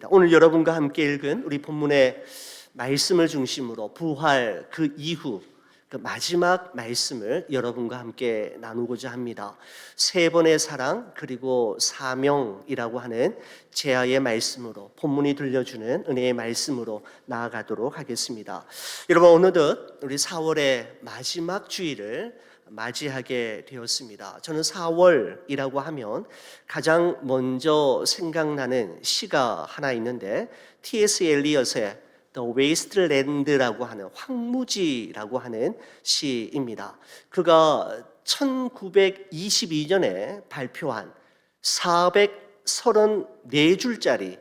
있습니다. 오늘 여러분과 함께 읽은 우리 본문의 말씀을 중심으로 부활 그 이후 그 마지막 말씀을 여러분과 함께 나누고자 합니다. 세 번의 사랑 그리고 사명이라고 하는 제아의 말씀으로 본문이 들려주는 은혜의 말씀으로 나아가도록 하겠습니다. 여러분, 어느덧 우리 4월의 마지막 주일을 맞이하게 되었습니다. 저는 4월이라고 하면 가장 먼저 생각나는 시가 하나 있는데 T.S. 엘리엇의 The Wasteland라고 하는 황무지라고 하는 시입니다. 그가 1922년에 발표한 434줄짜리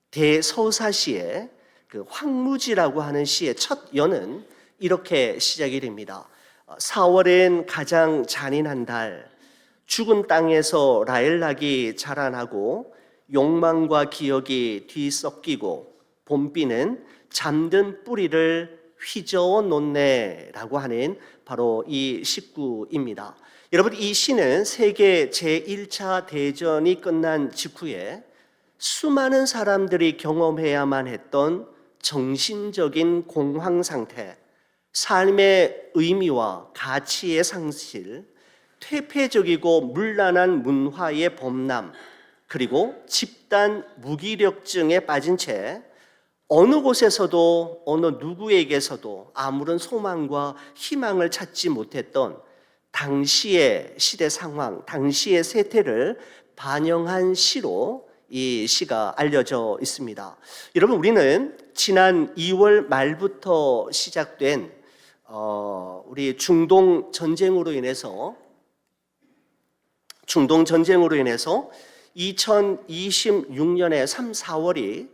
대서사시의 그 황무지라고 하는 시의 첫 연은 이렇게 시작이 됩니다. 4월엔 가장 잔인한 달, 죽은 땅에서 라일락이 자라나고 욕망과 기억이 뒤섞이고 봄비는 잠든 뿌리를 휘저어 놓네라고 하는 바로 이 식구입니다. 여러분, 이 시는 세계 제1차 대전이 끝난 직후에 수많은 사람들이 경험해야만 했던 정신적인 공황 상태, 삶의 의미와 가치의 상실, 퇴폐적이고 문란한 문화의 범람, 그리고 집단 무기력증에 빠진 채 어느 곳에서도 어느 누구에게서도 아무런 소망과 희망을 찾지 못했던 당시의 시대 상황, 당시의 세태를 반영한 시로 이 시가 알려져 있습니다. 여러분, 우리는 지난 2월 말부터 시작된 우리 중동 전쟁으로 인해서 2026년의 3, 4월이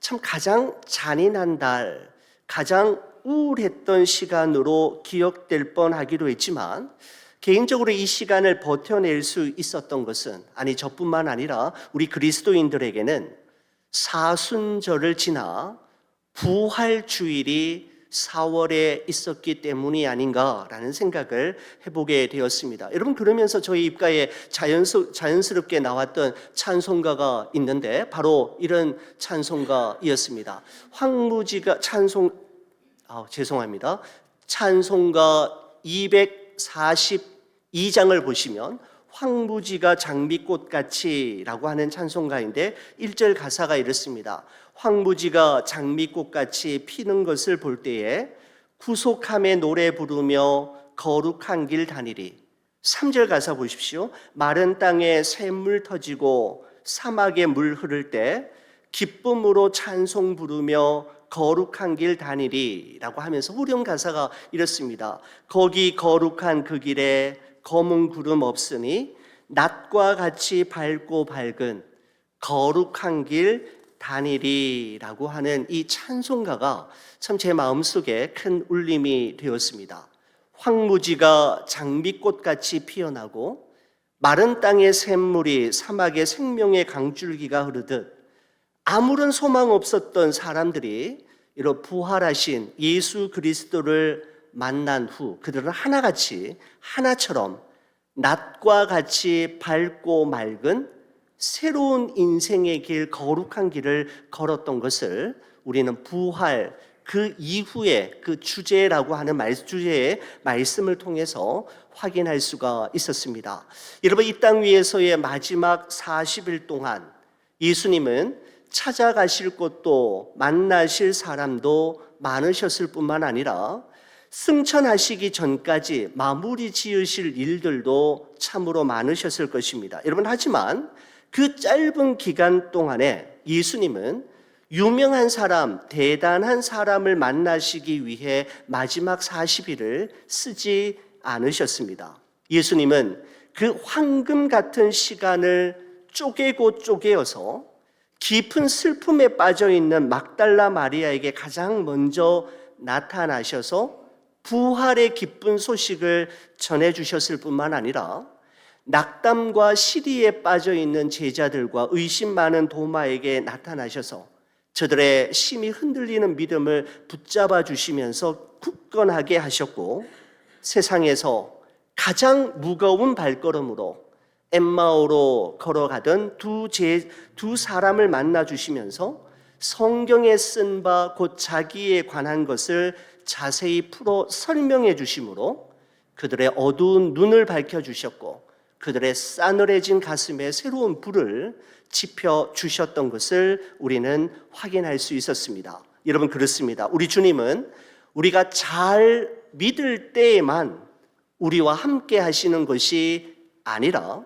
참 가장 잔인한 달, 가장 우울했던 시간으로 기억될 뻔하기도 했지만 개인적으로 이 시간을 버텨낼 수 있었던 것은 저뿐만 아니라 우리 그리스도인들에게는 사순절을 지나 부활주일이 4월에 있었기 때문이 아닌가라는 생각을 해보게 되었습니다. 여러분, 그러면서 저희 입가에 자연스럽게 나왔던 찬송가가 있는데 바로 이런 찬송가이었습니다. 찬송가 242장을 보시면 황무지가 장미꽃같이 라고 하는 찬송가인데 1절 가사가 이렇습니다. 황무지가 장미꽃같이 피는 것을 볼 때에 구속함에 노래 부르며 거룩한 길 다니리. 3절 가사 보십시오. 마른 땅에 샘물 터지고 사막에 물 흐를 때 기쁨으로 찬송 부르며 거룩한 길 다니리 라고 하면서 후렴 가사가 이렇습니다. 거기 거룩한 그 길에 검은 구름 없으니 낮과 같이 밝고 밝은 거룩한 길 다니리라고 하는 이 찬송가가 참 제 마음속에 큰 울림이 되었습니다. 황무지가 장미꽃같이 피어나고 마른 땅의 샘물이 사막의 생명의 강줄기가 흐르듯 아무런 소망 없었던 사람들이 이런 부활하신 예수 그리스도를 만난 후 그들은 하나처럼 낮과 같이 밝고 맑은 새로운 인생의 길, 거룩한 길을 걸었던 것을 우리는 부활 그 이후의 그 주제라고 하는 주제의 말씀을 통해서 확인할 수가 있었습니다. 여러분, 이 땅 위에서의 마지막 40일 동안 예수님은 찾아가실 곳도 만나실 사람도 많으셨을 뿐만 아니라 승천하시기 전까지 마무리 지으실 일들도 참으로 많으셨을 것입니다. 여러분, 하지만 그 짧은 기간 동안에 예수님은 유명한 사람, 대단한 사람을 만나시기 위해 마지막 40일을 쓰지 않으셨습니다. 예수님은 그 황금 같은 시간을 쪼개어서 깊은 슬픔에 빠져 있는 막달라 마리아에게 가장 먼저 나타나셔서 부활의 기쁜 소식을 전해주셨을 뿐만 아니라 낙담과 시리에 빠져 있는 제자들과 의심 많은 도마에게 나타나셔서 저들의 심히 흔들리는 믿음을 붙잡아 주시면서 굳건하게 하셨고, 세상에서 가장 무거운 발걸음으로 엠마오로 걸어가던 두 사람을 만나 주시면서 성경에 쓴 바 곧 자기에 관한 것을 자세히 풀어 설명해 주심으로 그들의 어두운 눈을 밝혀 주셨고 그들의 싸늘해진 가슴에 새로운 불을 지펴 주셨던 것을 우리는 확인할 수 있었습니다. 여러분, 그렇습니다. 우리 주님은 우리가 잘 믿을 때에만 우리와 함께 하시는 것이 아니라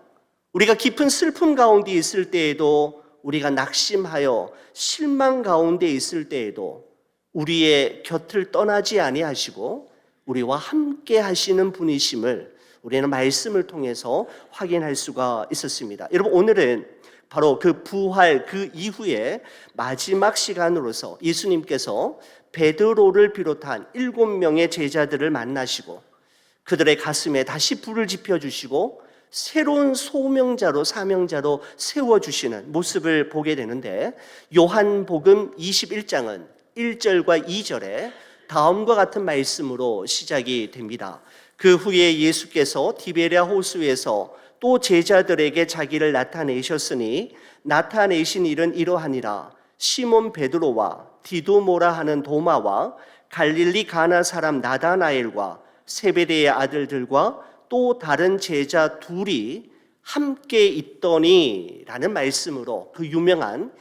우리가 깊은 슬픔 가운데 있을 때에도, 우리가 낙심하여 실망 가운데 있을 때에도 우리의 곁을 떠나지 아니하시고 우리와 함께 하시는 분이심을 우리는 말씀을 통해서 확인할 수가 있었습니다. 여러분, 오늘은 바로 그 부활 그 이후에 마지막 시간으로서 예수님께서 베드로를 비롯한 7명의 제자들을 만나시고 그들의 가슴에 다시 불을 지펴주시고 새로운 소명자로 사명자로 세워주시는 모습을 보게 되는데, 요한복음 21장은 1절과 2절에 다음과 같은 말씀으로 시작이 됩니다. 그 후에 예수께서 디베랴 호수에서 또 제자들에게 자기를 나타내셨으니 나타내신 일은 이러하니라. 시몬 베드로와 디도모라 하는 도마와 갈릴리 가나 사람 나다나엘과 세베대의 아들들과 또 다른 제자 둘이 함께 있더니 라는 말씀으로 그 유명한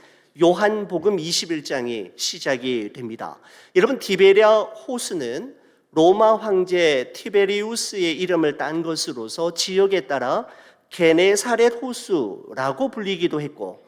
요한복음 21장이 시작이 됩니다. 여러분, 디베랴 호수는 로마 황제 티베리우스의 이름을 딴 것으로서 지역에 따라 게네사렛 호수라고 불리기도 했고,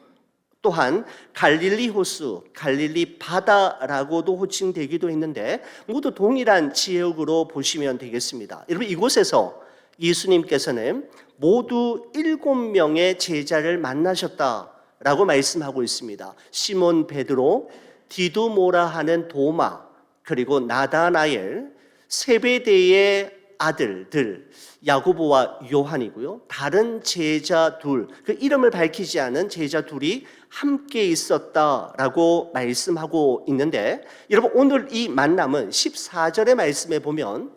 또한 갈릴리 호수, 갈릴리 바다라고도 호칭되기도 했는데 모두 동일한 지역으로 보시면 되겠습니다. 여러분, 이곳에서 예수님께서는 모두 7명의 제자를 만나셨다라고 말씀하고 있습니다. 시몬 베드로, 디두모라 하는 도마, 그리고 나다나엘, 세베대의 아들들 야고보와 요한이고요. 다른 제자 둘, 그 이름을 밝히지 않은 제자 둘이 함께 있었다라고 말씀하고 있는데, 여러분, 오늘 이 만남은 14절의 말씀에 보면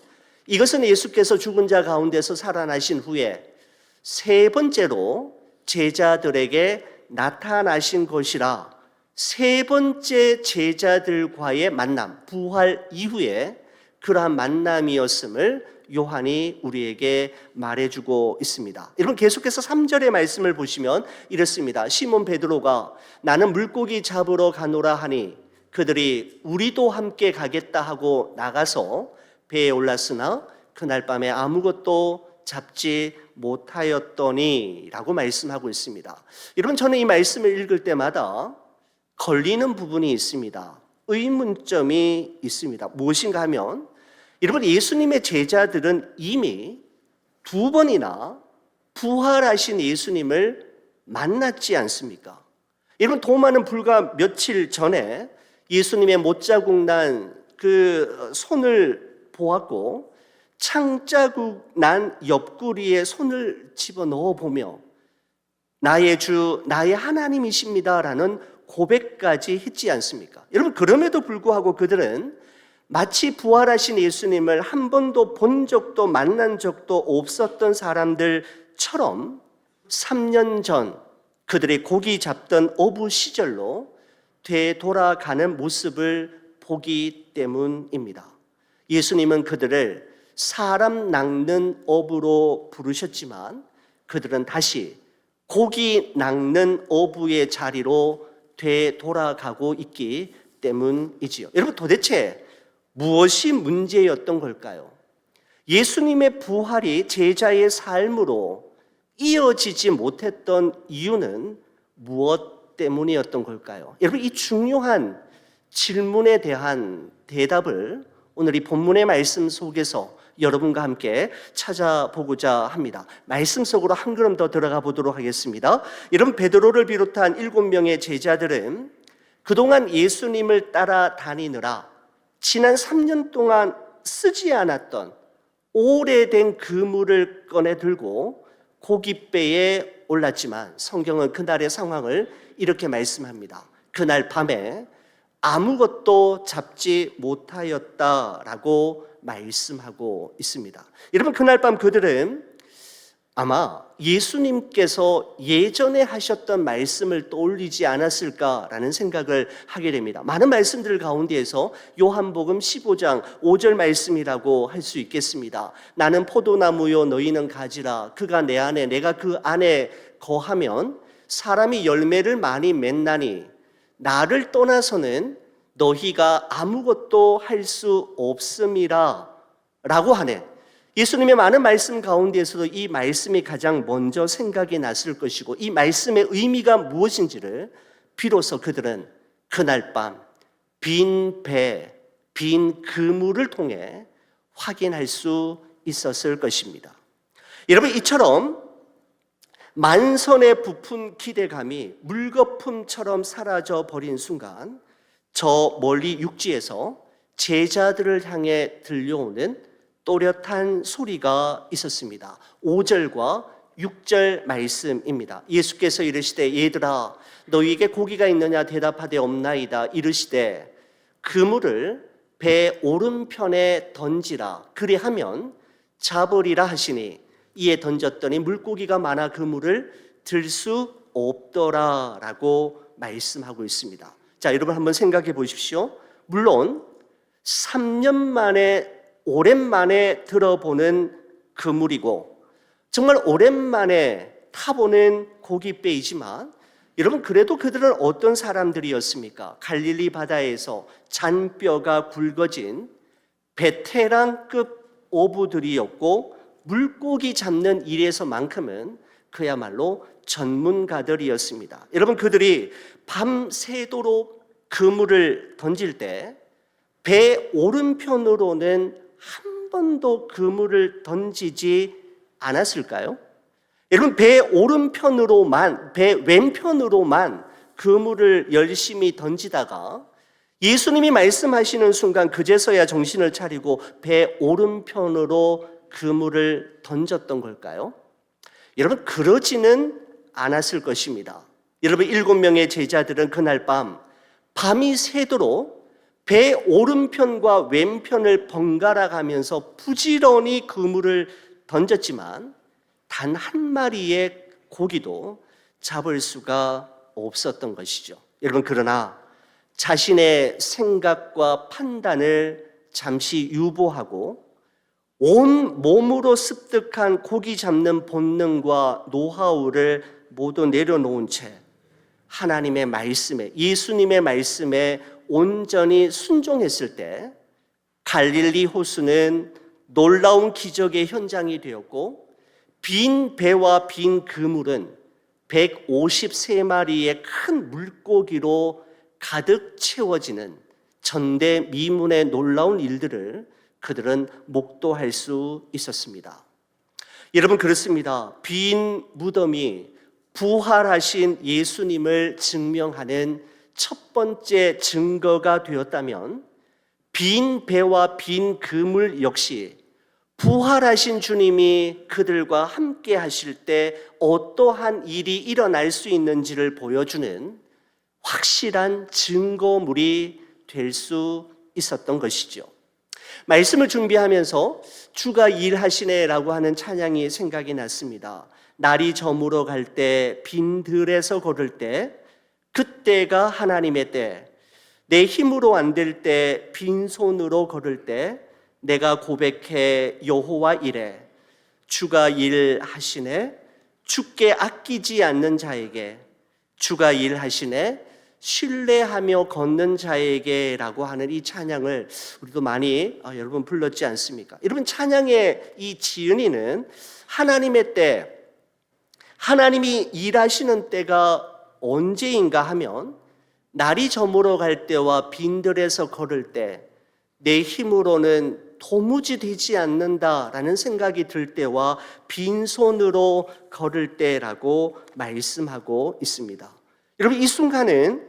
이것은 예수께서 죽은 자 가운데서 살아나신 후에 세 번째로 제자들에게 나타나신 것이라, 세 번째 제자들과의 만남, 부활 이후에 그러한 만남이었음을 요한이 우리에게 말해주고 있습니다. 여러분, 계속해서 3절의 말씀을 보시면 이렇습니다. 시몬 베드로가 나는 물고기 잡으러 가노라 하니 그들이 우리도 함께 가겠다 하고 나가서 배에 올랐으나 그날 밤에 아무것도 잡지 못하였더니 라고 말씀하고 있습니다. 여러분, 저는 이 말씀을 읽을 때마다 걸리는 부분이 있습니다. 의문점이 있습니다. 무엇인가 하면, 여러분, 예수님의 제자들은 이미 2번이나 부활하신 예수님을 만났지 않습니까? 여러분, 도마는 불과 며칠 전에 예수님의 못자국 난 그 손을 보았고 창자국 난 옆구리에 손을 집어넣어 보며 나의 주, 나의 하나님이십니다라는 고백까지 했지 않습니까? 여러분, 그럼에도 불구하고 그들은 마치 부활하신 예수님을 한 번도 본 적도 만난 적도 없었던 사람들처럼 3년 전 그들이 고기 잡던 어부 시절로 되돌아가는 모습을 보기 때문입니다. 예수님은 그들을 사람 낚는 어부로 부르셨지만 그들은 다시 고기 낚는 어부의 자리로 되돌아가고 있기 때문이지요. 여러분, 도대체 무엇이 문제였던 걸까요? 예수님의 부활이 제자의 삶으로 이어지지 못했던 이유는 무엇 때문이었던 걸까요? 여러분, 이 중요한 질문에 대한 대답을 오늘 이 본문의 말씀 속에서 여러분과 함께 찾아보고자 합니다. 말씀 속으로 한 걸음 더 들어가 보도록 하겠습니다. 여러분, 베드로를 비롯한 7명의 제자들은 그동안 예수님을 따라다니느라 지난 3년 동안 쓰지 않았던 오래된 그물을 꺼내 들고 고깃배에 올랐지만 성경은 그날의 상황을 이렇게 말씀합니다. 그날 밤에 아무것도 잡지 못하였다라고 말씀하고 있습니다. 여러분, 그날 밤 그들은 아마 예수님께서 예전에 하셨던 말씀을 떠올리지 않았을까라는 생각을 하게 됩니다. 많은 말씀들 가운데에서 요한복음 15장 5절 말씀이라고 할 수 있겠습니다. 나는 포도나무요 너희는 가지라. 그가 내 안에 내가 그 안에 거하면 사람이 열매를 많이 맺나니 나를 떠나서는 너희가 아무것도 할 수 없음이라 라고 하네. 예수님의 많은 말씀 가운데에서도 이 말씀이 가장 먼저 생각이 났을 것이고 이 말씀의 의미가 무엇인지를 비로소 그들은 그날 밤 빈 배, 빈 그물을 통해 확인할 수 있었을 것입니다. 여러분, 이처럼 만선에 부푼 기대감이 물거품처럼 사라져 버린 순간 저 멀리 육지에서 제자들을 향해 들려오는 또렷한 소리가 있었습니다. 5절과 6절 말씀입니다. 예수께서 이르시되 얘들아 너희에게 고기가 있느냐 대답하되 없나이다. 이르시되 그물을 배 오른편에 던지라. 그리하면 잡으리라 하시니 이에 던졌더니 물고기가 많아 그물을 들 수 없더라라고 말씀하고 있습니다. 자, 여러분 한번 생각해 보십시오. 물론 3년 만에 오랜만에 들어보는 그물이고 정말 오랜만에 타보는 고깃배이지만 여러분, 그래도 그들은 어떤 사람들이었습니까? 갈릴리 바다에서 잔뼈가 굵어진 베테랑급 어부들이었고 물고기 잡는 일에서만큼은 그야말로 전문가들이었습니다. 여러분, 그들이 밤새도록 그물을 던질 때 배 오른편으로는 한 번도 그물을 던지지 않았을까요? 여러분, 배 오른편으로만, 배 왼편으로만 그물을 열심히 던지다가 예수님이 말씀하시는 순간 그제서야 정신을 차리고 배 오른편으로 그물을 던졌던 걸까요? 여러분, 그러지는 않았을 것입니다. 여러분, 7명의 제자들은 그날 밤이 새도록 배 오른편과 왼편을 번갈아 가면서 부지런히 그물을 던졌지만 단 한 마리의 고기도 잡을 수가 없었던 것이죠. 여러분, 그러나 자신의 생각과 판단을 잠시 유보하고 온 몸으로 습득한 고기 잡는 본능과 노하우를 모두 내려놓은 채 하나님의 말씀에, 예수님의 말씀에 온전히 순종했을 때 갈릴리 호수는 놀라운 기적의 현장이 되었고 빈 배와 빈 그물은 153마리의 큰 물고기로 가득 채워지는 전대미문의 놀라운 일들을 그들은 목도할 수 있었습니다. 여러분, 그렇습니다. 빈 무덤이 부활하신 예수님을 증명하는 첫 번째 증거가 되었다면 빈 배와 빈 그물 역시 부활하신 주님이 그들과 함께 하실 때 어떠한 일이 일어날 수 있는지를 보여주는 확실한 증거물이 될 수 있었던 것이죠. 말씀을 준비하면서 주가 일하시네라고 하는 찬양이 생각이 났습니다. 날이 저물어 갈 때 빈 들에서 걸을 때 그때가 하나님의 때, 내 힘으로 안 될 때 빈손으로 걸을 때 내가 고백해 여호와 이래 주가 일하시네 주께 아끼지 않는 자에게 주가 일하시네 신뢰하며 걷는 자에게 라고 하는 이 찬양을 우리도 많이 여러분 불렀지 않습니까? 여러분, 찬양의 이 지은이는 하나님의 때, 하나님이 일하시는 때가 언제인가 하면 날이 저물어 갈 때와 빈들에서 걸을 때 내 힘으로는 도무지 되지 않는다라는 생각이 들 때와 빈손으로 걸을 때라고 말씀하고 있습니다. 여러분, 이 순간은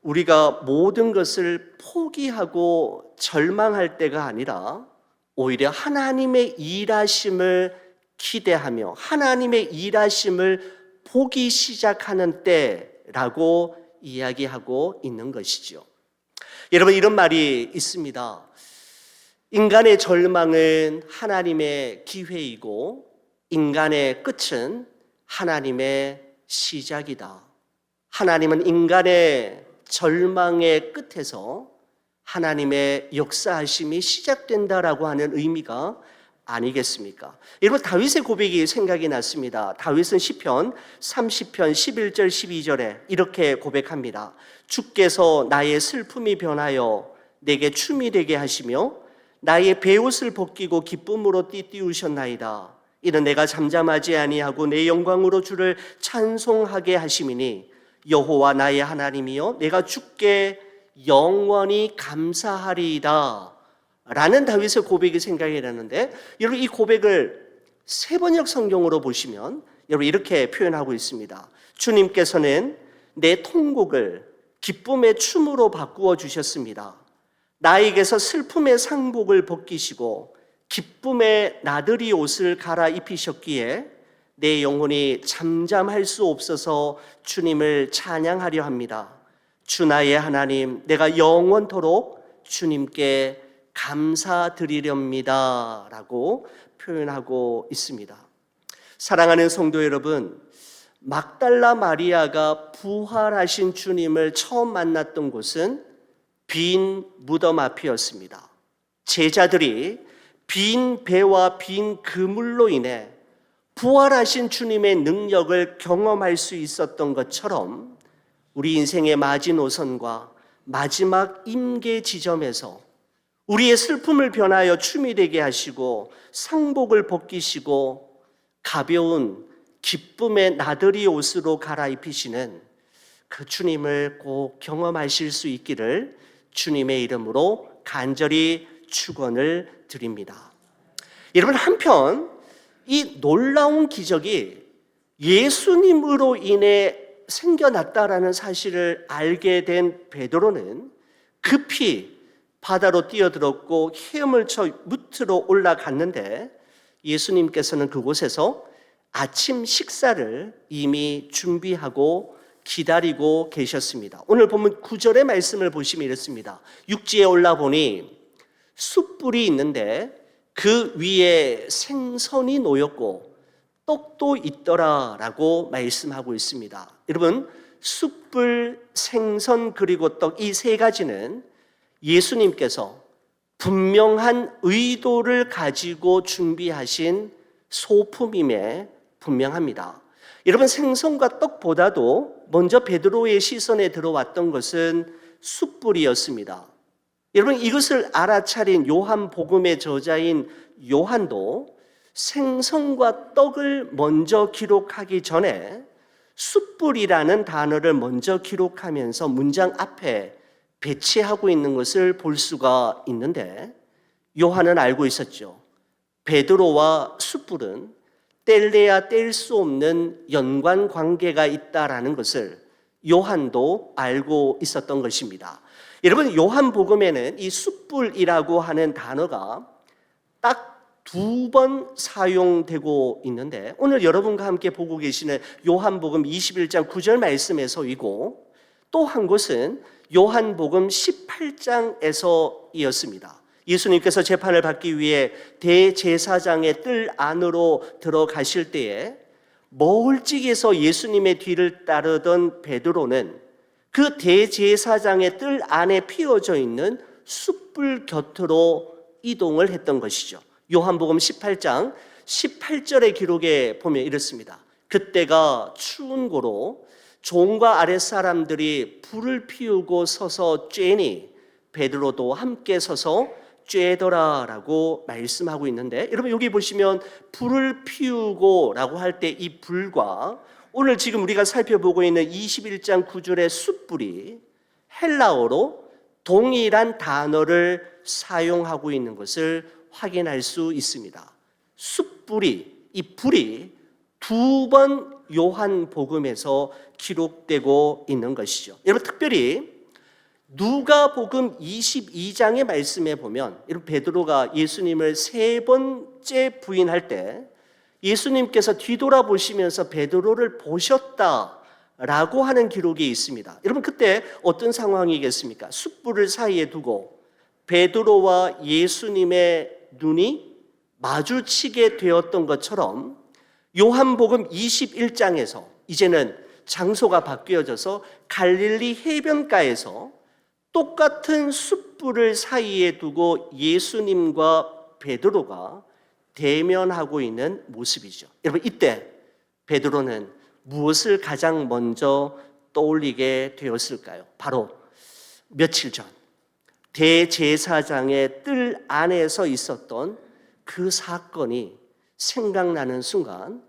우리가 모든 것을 포기하고 절망할 때가 아니라 오히려 하나님의 일하심을 기대하며 하나님의 일하심을 보기 시작하는 때라고 이야기하고 있는 것이죠. 여러분, 이런 말이 있습니다. 인간의 절망은 하나님의 기회이고 인간의 끝은 하나님의 시작이다. 하나님은 인간의 절망의 끝에서 하나님의 역사하심이 시작된다라고 하는 의미가 아니겠습니까? 여러분, 다윗의 고백이 생각이 났습니다. 다윗은 시편 30편 11절 12절에 이렇게 고백합니다. 주께서 나의 슬픔이 변하여 내게 춤이 되게 하시며 나의 베옷을 벗기고 기쁨으로 띠띠우셨나이다. 이는 내가 잠잠하지 아니하고 내 영광으로 주를 찬송하게 하심이니 여호와 나의 하나님이여 내가 주께 영원히 감사하리이다. 라는 다윗의 고백이 생각이 나는데, 여러분 이 고백을 세번역 성경으로 보시면 여러분 이렇게 표현하고 있습니다. 주님께서는 내 통곡을 기쁨의 춤으로 바꾸어 주셨습니다. 나에게서 슬픔의 상복을 벗기시고 기쁨의 나들이 옷을 갈아입히셨기에 내 영혼이 잠잠할 수 없어서 주님을 찬양하려 합니다. 주 나의 하나님, 내가 영원토록 주님께 감사드리렵니다 라고 표현하고 있습니다. 사랑하는 성도 여러분, 막달라 마리아가 부활하신 주님을 처음 만났던 곳은 빈 무덤 앞이었습니다. 제자들이 빈 배와 빈 그물로 인해 부활하신 주님의 능력을 경험할 수 있었던 것처럼 우리 인생의 마지노선과 마지막 임계 지점에서 우리의 슬픔을 변하여 춤이 되게 하시고 상복을 벗기시고 가벼운 기쁨의 나들이 옷으로 갈아입히시는 그 주님을 꼭 경험하실 수 있기를 주님의 이름으로 간절히 축원을 드립니다. 여러분, 한편 이 놀라운 기적이 예수님으로 인해 생겨났다라는 사실을 알게 된 베드로는 급히 바다로 뛰어들었고 헤엄을 쳐 무트로 올라갔는데 예수님께서는 그곳에서 아침 식사를 이미 준비하고 기다리고 계셨습니다. 오늘 본문 9절의 말씀을 보시면 이렇습니다. 육지에 올라보니 숯불이 있는데 그 위에 생선이 놓였고 떡도 있더라라고 말씀하고 있습니다. 여러분, 숯불, 생선 그리고 떡, 이 세 가지는 예수님께서 분명한 의도를 가지고 준비하신 소품임에 분명합니다. 여러분, 생선과 떡보다도 먼저 베드로의 시선에 들어왔던 것은 숯불이었습니다. 여러분, 이것을 알아차린 요한복음의 저자인 요한도 생선과 떡을 먼저 기록하기 전에 숯불이라는 단어를 먼저 기록하면서 문장 앞에 배치하고 있는 것을 볼 수가 있는데, 요한은 알고 있었죠. 베드로와 숯불은 뗄래야 뗄 수 없는 연관 관계가 있다라는 것을 요한도 알고 있었던 것입니다. 여러분, 요한복음에는 이 숯불이라고 하는 단어가 딱 2번 사용되고 있는데, 오늘 여러분과 함께 보고 계시는 요한복음 21장 9절 말씀에서이고 또 한 곳은 요한복음 18장에서이었습니다. 예수님께서 재판을 받기 위해 대제사장의 뜰 안으로 들어가실 때에 멀찍이서 예수님의 뒤를 따르던 베드로는 그 대제사장의 뜰 안에 피어져 있는 숯불 곁으로 이동을 했던 것이죠. 요한복음 18장 18절의 기록에 보면 이렇습니다. 그때가 추운 고로 종과 아랫사람들이 불을 피우고 서서 쬐니 베드로도 함께 서서 쬐더라라고 말씀하고 있는데, 여러분 여기 보시면 불을 피우고 라고 할 때 이 불과 오늘 지금 우리가 살펴보고 있는 21장 9절의 숯불이 헬라어로 동일한 단어를 사용하고 있는 것을 확인할 수 있습니다. 숯불이, 이 불이 2번 요한복음에서 기록되고 있는 것이죠. 여러분, 특별히 누가복음 22장의 말씀에 보면, 여러분 베드로가 예수님을 3번째 부인할 때 예수님께서 뒤돌아보시면서 베드로를 보셨다라고 하는 기록이 있습니다. 여러분, 그때 어떤 상황이겠습니까? 숯불을 사이에 두고 베드로와 예수님의 눈이 마주치게 되었던 것처럼 요한복음 21장에서 이제는 장소가 바뀌어져서 갈릴리 해변가에서 똑같은 숯불을 사이에 두고 예수님과 베드로가 대면하고 있는 모습이죠. 여러분, 이때 베드로는 무엇을 가장 먼저 떠올리게 되었을까요? 바로 며칠 전 대제사장의 뜰 안에서 있었던 그 사건이 생각나는 순간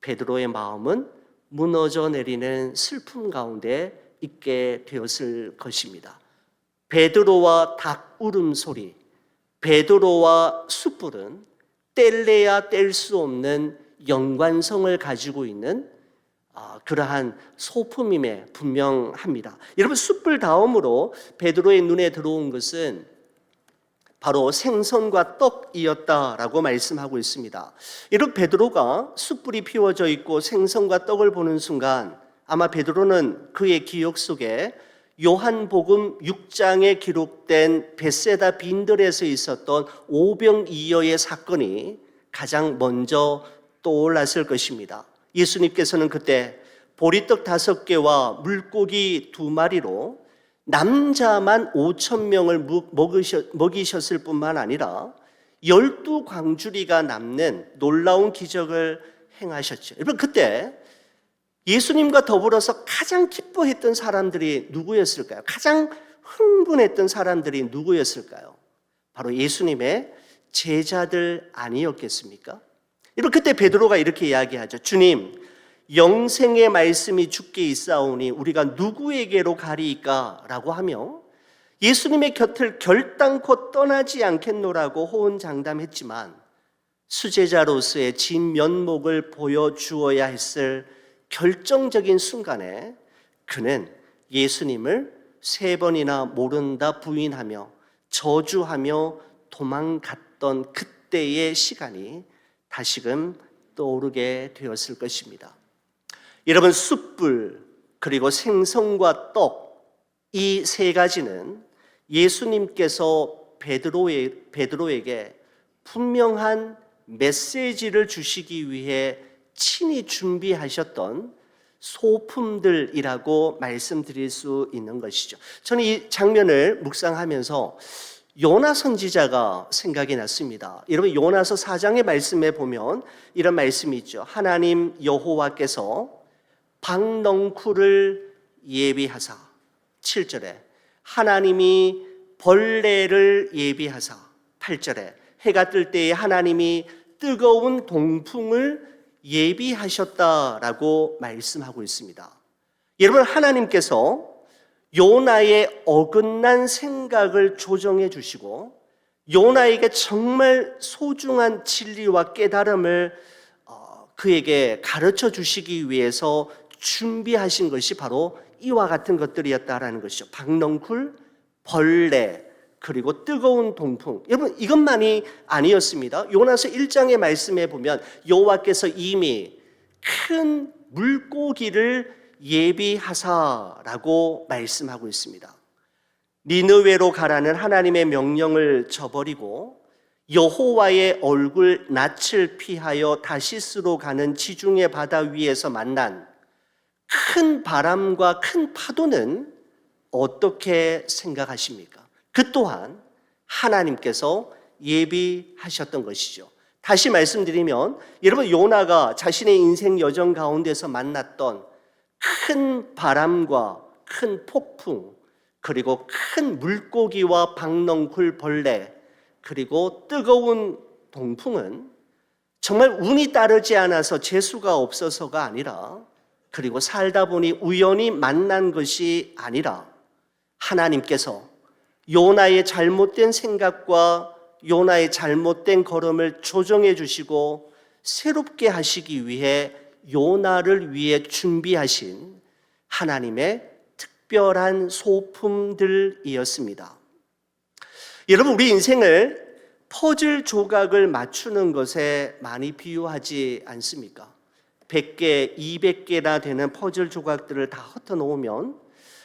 베드로의 마음은 무너져 내리는 슬픔 가운데 있게 되었을 것입니다. 베드로와 닭 울음소리, 베드로와 숯불은 뗄래야 뗄 수 없는 연관성을 가지고 있는 그러한 소품임에 분명합니다. 여러분, 숯불 다음으로 베드로의 눈에 들어온 것은 바로 생선과 떡이었다라고 말씀하고 있습니다. 여러분, 베드로가 숯불이 피워져 있고 생선과 떡을 보는 순간 아마 베드로는 그의 기억 속에 요한복음 6장에 기록된 벳세다 빈들에서 있었던 오병이어의 사건이 가장 먼저 떠올랐을 것입니다. 예수님께서는 그때 보리떡 5개와 물고기 2마리로 남자만 5,000명을 먹이셨을 뿐만 아니라 12광주리가 남는 놀라운 기적을 행하셨죠. 여러분, 그때 예수님과 더불어서 가장 기뻐했던 사람들이 누구였을까요? 가장 흥분했던 사람들이 누구였을까요? 바로 예수님의 제자들 아니었겠습니까? 여러분, 그때 베드로가 이렇게 이야기하죠. 주님, 영생의 말씀이 주께 있사오니 우리가 누구에게로 가리이까? 라고 하며 예수님의 곁을 결단코 떠나지 않겠노라고 호언장담했지만 수제자로서의 진면목을 보여주어야 했을 결정적인 순간에 그는 예수님을 3번이나 모른다 부인하며 저주하며 도망갔던 그때의 시간이 다시금 떠오르게 되었을 것입니다. 여러분, 숯불 그리고 생선과 떡, 이 3가지는 예수님께서 베드로에게 분명한 메시지를 주시기 위해 친히 준비하셨던 소품들이라고 말씀드릴 수 있는 것이죠. 저는 이 장면을 묵상하면서 요나 선지자가 생각이 났습니다. 여러분, 요나서 4장의 말씀에 보면 이런 말씀이 있죠. 하나님 여호와께서 박넝쿨을 예비하사, 7절에 하나님이 벌레를 예비하사, 8절에 해가 뜰 때에 하나님이 뜨거운 동풍을 예비하셨다라고 말씀하고 있습니다. 여러분, 하나님께서 요나의 어긋난 생각을 조정해 주시고 요나에게 정말 소중한 진리와 깨달음을 그에게 가르쳐 주시기 위해서 준비하신 것이 바로 이와 같은 것들이었다라는 것이죠. 박넝쿨, 벌레, 그리고 뜨거운 동풍. 여러분, 이것만이 아니었습니다. 요나서 1장의 말씀에 보면 여호와께서 이미 큰 물고기를 예비하사라고 말씀하고 있습니다. 니느웨로 가라는 하나님의 명령을 저버리고 여호와의 얼굴 낯을 피하여 다시스로 가는 지중해 바다 위에서 만난 큰 바람과 큰 파도는 어떻게 생각하십니까? 그 또한 하나님께서 예비하셨던 것이죠. 다시 말씀드리면 여러분, 요나가 자신의 인생 여정 가운데서 만났던 큰 바람과 큰 폭풍, 그리고 큰 물고기와 박넝쿨 벌레, 그리고 뜨거운 동풍은 정말 운이 따르지 않아서 재수가 없어서가 아니라, 그리고 살다 보니 우연히 만난 것이 아니라 하나님께서 요나의 잘못된 생각과 요나의 잘못된 걸음을 조정해 주시고 새롭게 하시기 위해 요나를 위해 준비하신 하나님의 특별한 소품들이었습니다. 여러분, 우리 인생을 퍼즐 조각을 맞추는 것에 많이 비유하지 않습니까? 100개, 200개나 되는 퍼즐 조각들을 다 흩어 놓으면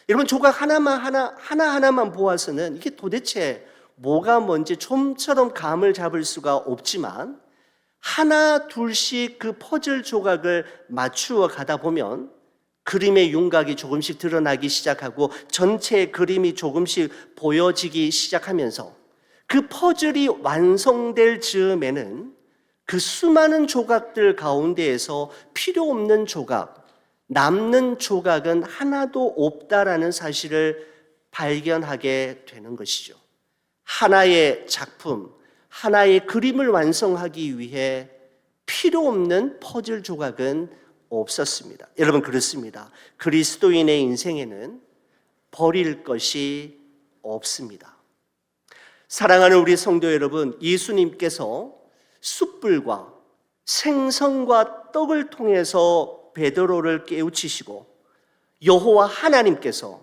여러분, 조각 하나하나만 보아서는 이게 도대체 뭐가 뭔지 좀처럼 감을 잡을 수가 없지만 하나 둘씩 그 퍼즐 조각을 맞추어 가다 보면 그림의 윤곽이 조금씩 드러나기 시작하고 전체의 그림이 조금씩 보여지기 시작하면서 그 퍼즐이 완성될 즈음에는 그 수많은 조각들 가운데에서 필요 없는 조각, 남는 조각은 하나도 없다라는 사실을 발견하게 되는 것이죠. 하나의 작품, 하나의 그림을 완성하기 위해 필요 없는 퍼즐 조각은 없었습니다. 여러분, 그렇습니다. 그리스도인의 인생에는 버릴 것이 없습니다. 사랑하는 우리 성도 여러분, 예수님께서 숯불과 생선과 떡을 통해서 베드로를 깨우치시고 여호와 하나님께서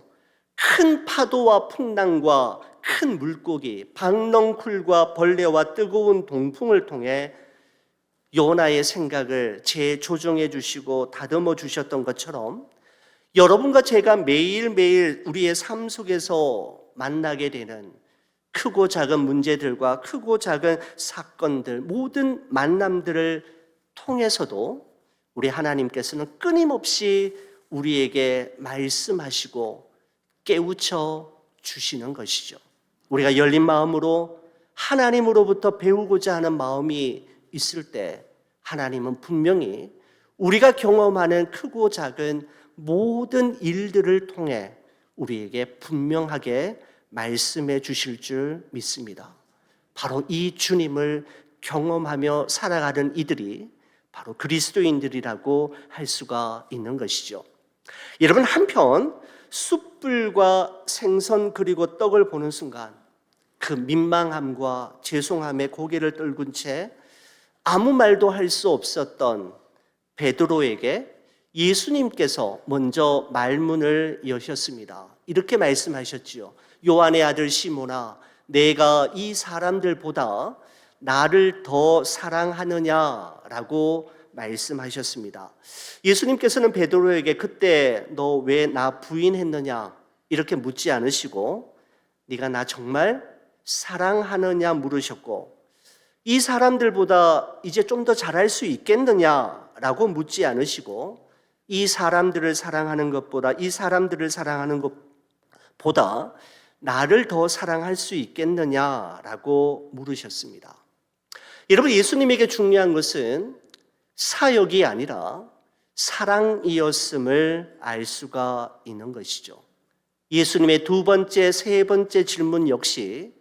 큰 파도와 풍랑과 큰 물고기, 박넝쿨과 벌레와 뜨거운 동풍을 통해 요나의 생각을 재조정해 주시고 다듬어 주셨던 것처럼 여러분과 제가 매일매일 우리의 삶 속에서 만나게 되는 크고 작은 문제들과 크고 작은 사건들, 모든 만남들을 통해서도 우리 하나님께서는 끊임없이 우리에게 말씀하시고 깨우쳐 주시는 것이죠. 우리가 열린 마음으로 하나님으로부터 배우고자 하는 마음이 있을 때 하나님은 분명히 우리가 경험하는 크고 작은 모든 일들을 통해 우리에게 분명하게 말씀해 주실 줄 믿습니다. 바로 이 주님을 경험하며 살아가는 이들이 바로 그리스도인들이라고 할 수가 있는 것이죠. 여러분, 한편 숯불과 생선 그리고 떡을 보는 순간 그 민망함과 죄송함에 고개를 떨군 채 아무 말도 할 수 없었던 베드로에게 예수님께서 먼저 말문을 여셨습니다. 이렇게 말씀하셨지요. 요한의 아들 시몬아, 내가 이 사람들보다 나를 더 사랑하느냐라고 말씀하셨습니다. 예수님께서는 베드로에게 그때 너 왜 나 부인했느냐 이렇게 묻지 않으시고 네가 나 정말 사랑하느냐 물으셨고 이 사람들보다 이제 좀 더 잘할 수 있겠느냐라고 묻지 않으시고 이 사람들을 사랑하는 것보다 나를 더 사랑할 수 있겠느냐라고 물으셨습니다. 여러분, 예수님에게 중요한 것은 사역이 아니라 사랑이었음을 알 수가 있는 것이죠. 예수님의 두 번째, 세 번째 질문 역시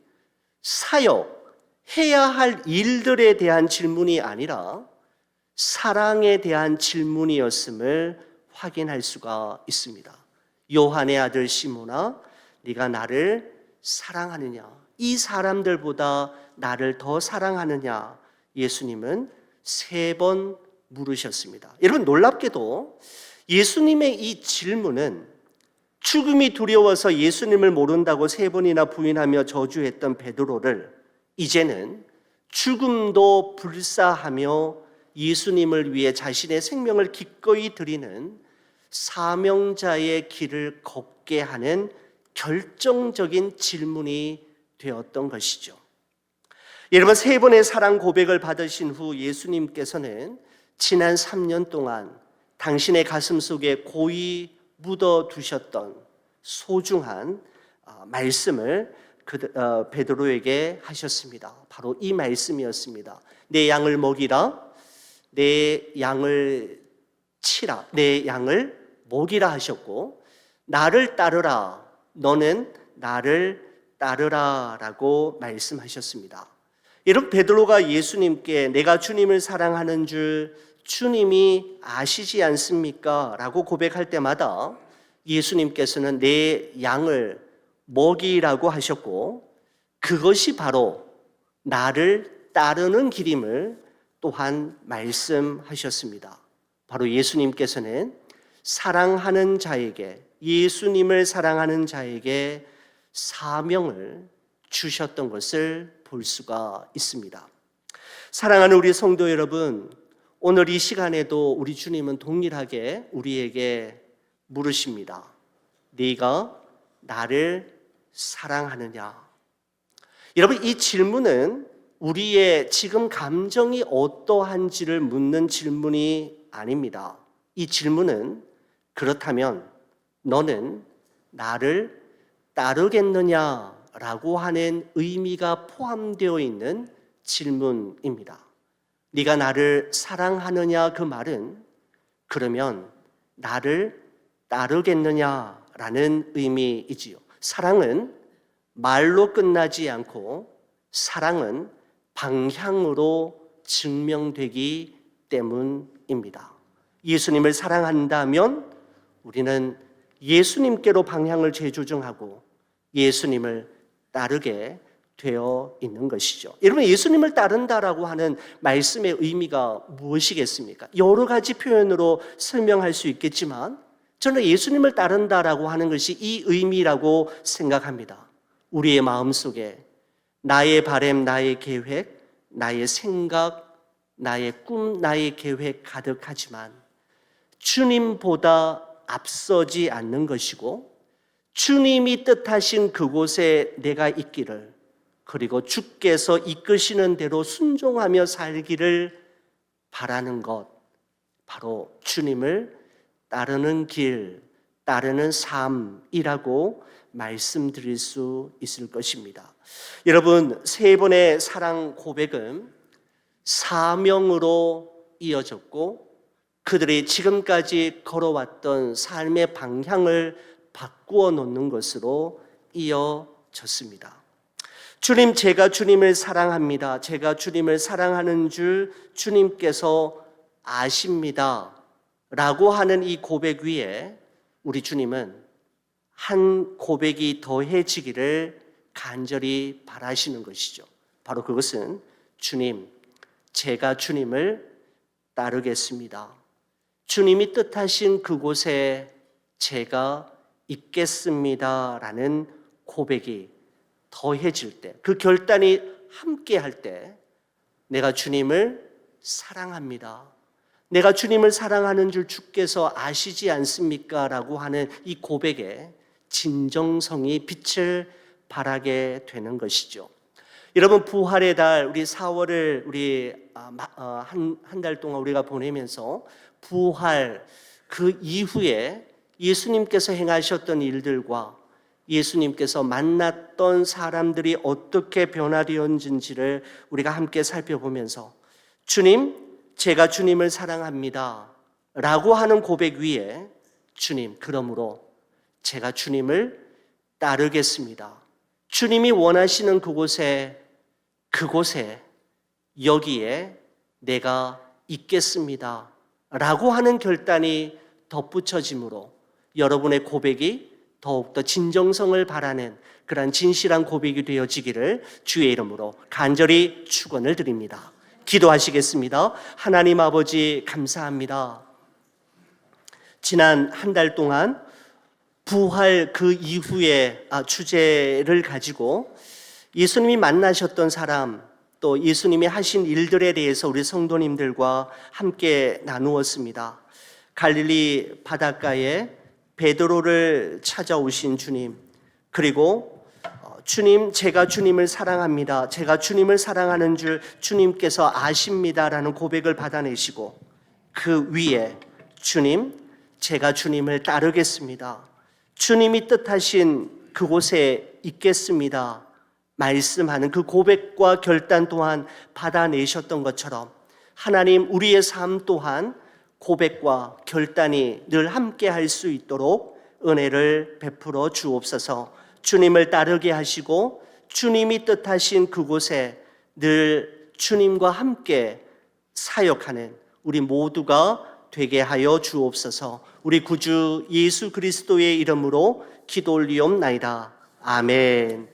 사역, 해야 할 일들에 대한 질문이 아니라 사랑에 대한 질문이었음을 확인할 수가 있습니다. 요한의 아들 시몬아, 네가 나를 사랑하느냐? 이 사람들보다 나를 더 사랑하느냐? 예수님은 3번 물으셨습니다. 여러분, 놀랍게도 예수님의 이 질문은 죽음이 두려워서 예수님을 모른다고 3번이나 부인하며 저주했던 베드로를 이제는 죽음도 불사하며 예수님을 위해 자신의 생명을 기꺼이 드리는 사명자의 길을 걷게 하는 결정적인 질문이 되었던 것이죠. 여러분, 3번의 사랑 고백을 받으신 후 예수님께서는 지난 3년 동안 당신의 가슴 속에 고이 묻어두셨던 소중한 말씀을 베드로에게 하셨습니다. 바로 이 말씀이었습니다. 내 양을 먹이라, 내 양을 치라, 내 양을 먹이라 하셨고 나를 따르라, 너는 나를 따르라 라고 말씀하셨습니다. 여러분, 베드로가 예수님께 내가 주님을 사랑하는 줄 주님이 아시지 않습니까? 라고 고백할 때마다 예수님께서는 내 양을 먹이라고 하셨고 그것이 바로 나를 따르는 길임을 또한 말씀하셨습니다. 바로 예수님께서는 사랑하는 자에게, 예수님을 사랑하는 자에게 사명을 주셨던 것을 볼 수가 있습니다. 사랑하는 우리 성도 여러분, 오늘 이 시간에도 우리 주님은 동일하게 우리에게 물으십니다. 네가 나를 사랑하느냐? 여러분, 이 질문은 우리의 지금 감정이 어떠한지를 묻는 질문이 아닙니다. 이 질문은 그렇다면 너는 나를 따르겠느냐라고 하는 의미가 포함되어 있는 질문입니다. 네가 나를 사랑하느냐 그 말은 그러면 나를 따르겠느냐라는 의미이지요. 사랑은 말로 끝나지 않고 사랑은 방향으로 증명되기 때문입니다. 예수님을 사랑한다면 우리는 예수님께로 방향을 재조정하고 예수님을 따르게 되어 있는 것이죠. 여러분, 예수님을 따른다라고 하는 말씀의 의미가 무엇이겠습니까? 여러 가지 표현으로 설명할 수 있겠지만 저는 예수님을 따른다라고 하는 것이 이 의미라고 생각합니다. 우리의 마음속에 나의 바람, 나의 계획, 나의 생각, 나의 꿈, 나의 계획 가득하지만 주님보다 앞서지 않는 것이고 주님이 뜻하신 그곳에 내가 있기를, 그리고 주께서 이끄시는 대로 순종하며 살기를 바라는 것, 바로 주님을 따르는 길, 따르는 삶이라고 말씀드릴 수 있을 것입니다. 여러분, 세 번의 사랑 고백은 사명으로 이어졌고 그들이 지금까지 걸어왔던 삶의 방향을 바꾸어 놓는 것으로 이어졌습니다. 주님, 제가 주님을 사랑합니다. 제가 주님을 사랑하는 줄 주님께서 아십니다. 라고 하는 이 고백 위에 우리 주님은 한 고백이 더해지기를 간절히 바라시는 것이죠. 바로 그것은 주님, 제가 주님을 따르겠습니다. 주님이 뜻하신 그곳에 제가 있겠습니다. 라는 고백이 더해질 때, 그 결단이 함께 할 때 내가 주님을 사랑합니다. 내가 주님을 사랑하는 줄 주께서 아시지 않습니까? 라고 하는 이 고백에 진정성이 빛을 발하게 되는 것이죠. 여러분, 부활의 달, 우리 4월을 우리 한 달 동안 우리가 보내면서 부활 그 이후에 예수님께서 행하셨던 일들과 예수님께서 만났던 사람들이 어떻게 변화되었는지를 우리가 함께 살펴보면서 주님, 제가 주님을 사랑합니다 라고 하는 고백 위에 주님, 그러므로 제가 주님을 따르겠습니다. 주님이 원하시는 그곳에 여기에 내가 있겠습니다 라고 하는 결단이 덧붙여짐으로 여러분의 고백이 더욱더 진정성을 바라는 그러한 진실한 고백이 되어지기를 주의 이름으로 간절히 축원을 드립니다. 기도하시겠습니다. 하나님 아버지, 감사합니다. 지난 한 달 동안 부활 그 이후의 주제를 가지고 예수님이 만나셨던 사람, 또 예수님이 하신 일들에 대해서 우리 성도님들과 함께 나누었습니다. 갈릴리 바닷가에 베드로를 찾아오신 주님, 그리고 주님, 제가 주님을 사랑합니다. 제가 주님을 사랑하는 줄 주님께서 아십니다라는 고백을 받아내시고 그 위에 주님, 제가 주님을 따르겠습니다. 주님이 뜻하신 그곳에 있겠습니다. 말씀하는 그 고백과 결단 또한 받아내셨던 것처럼 하나님, 우리의 삶 또한 고백과 결단이 늘 함께 할 수 있도록 은혜를 베풀어 주옵소서. 주님을 따르게 하시고 주님이 뜻하신 그곳에 늘 주님과 함께 사역하는 우리 모두가 되게 하여 주옵소서. 우리 구주 예수 그리스도의 이름으로 기도 올리옵나이다. 아멘.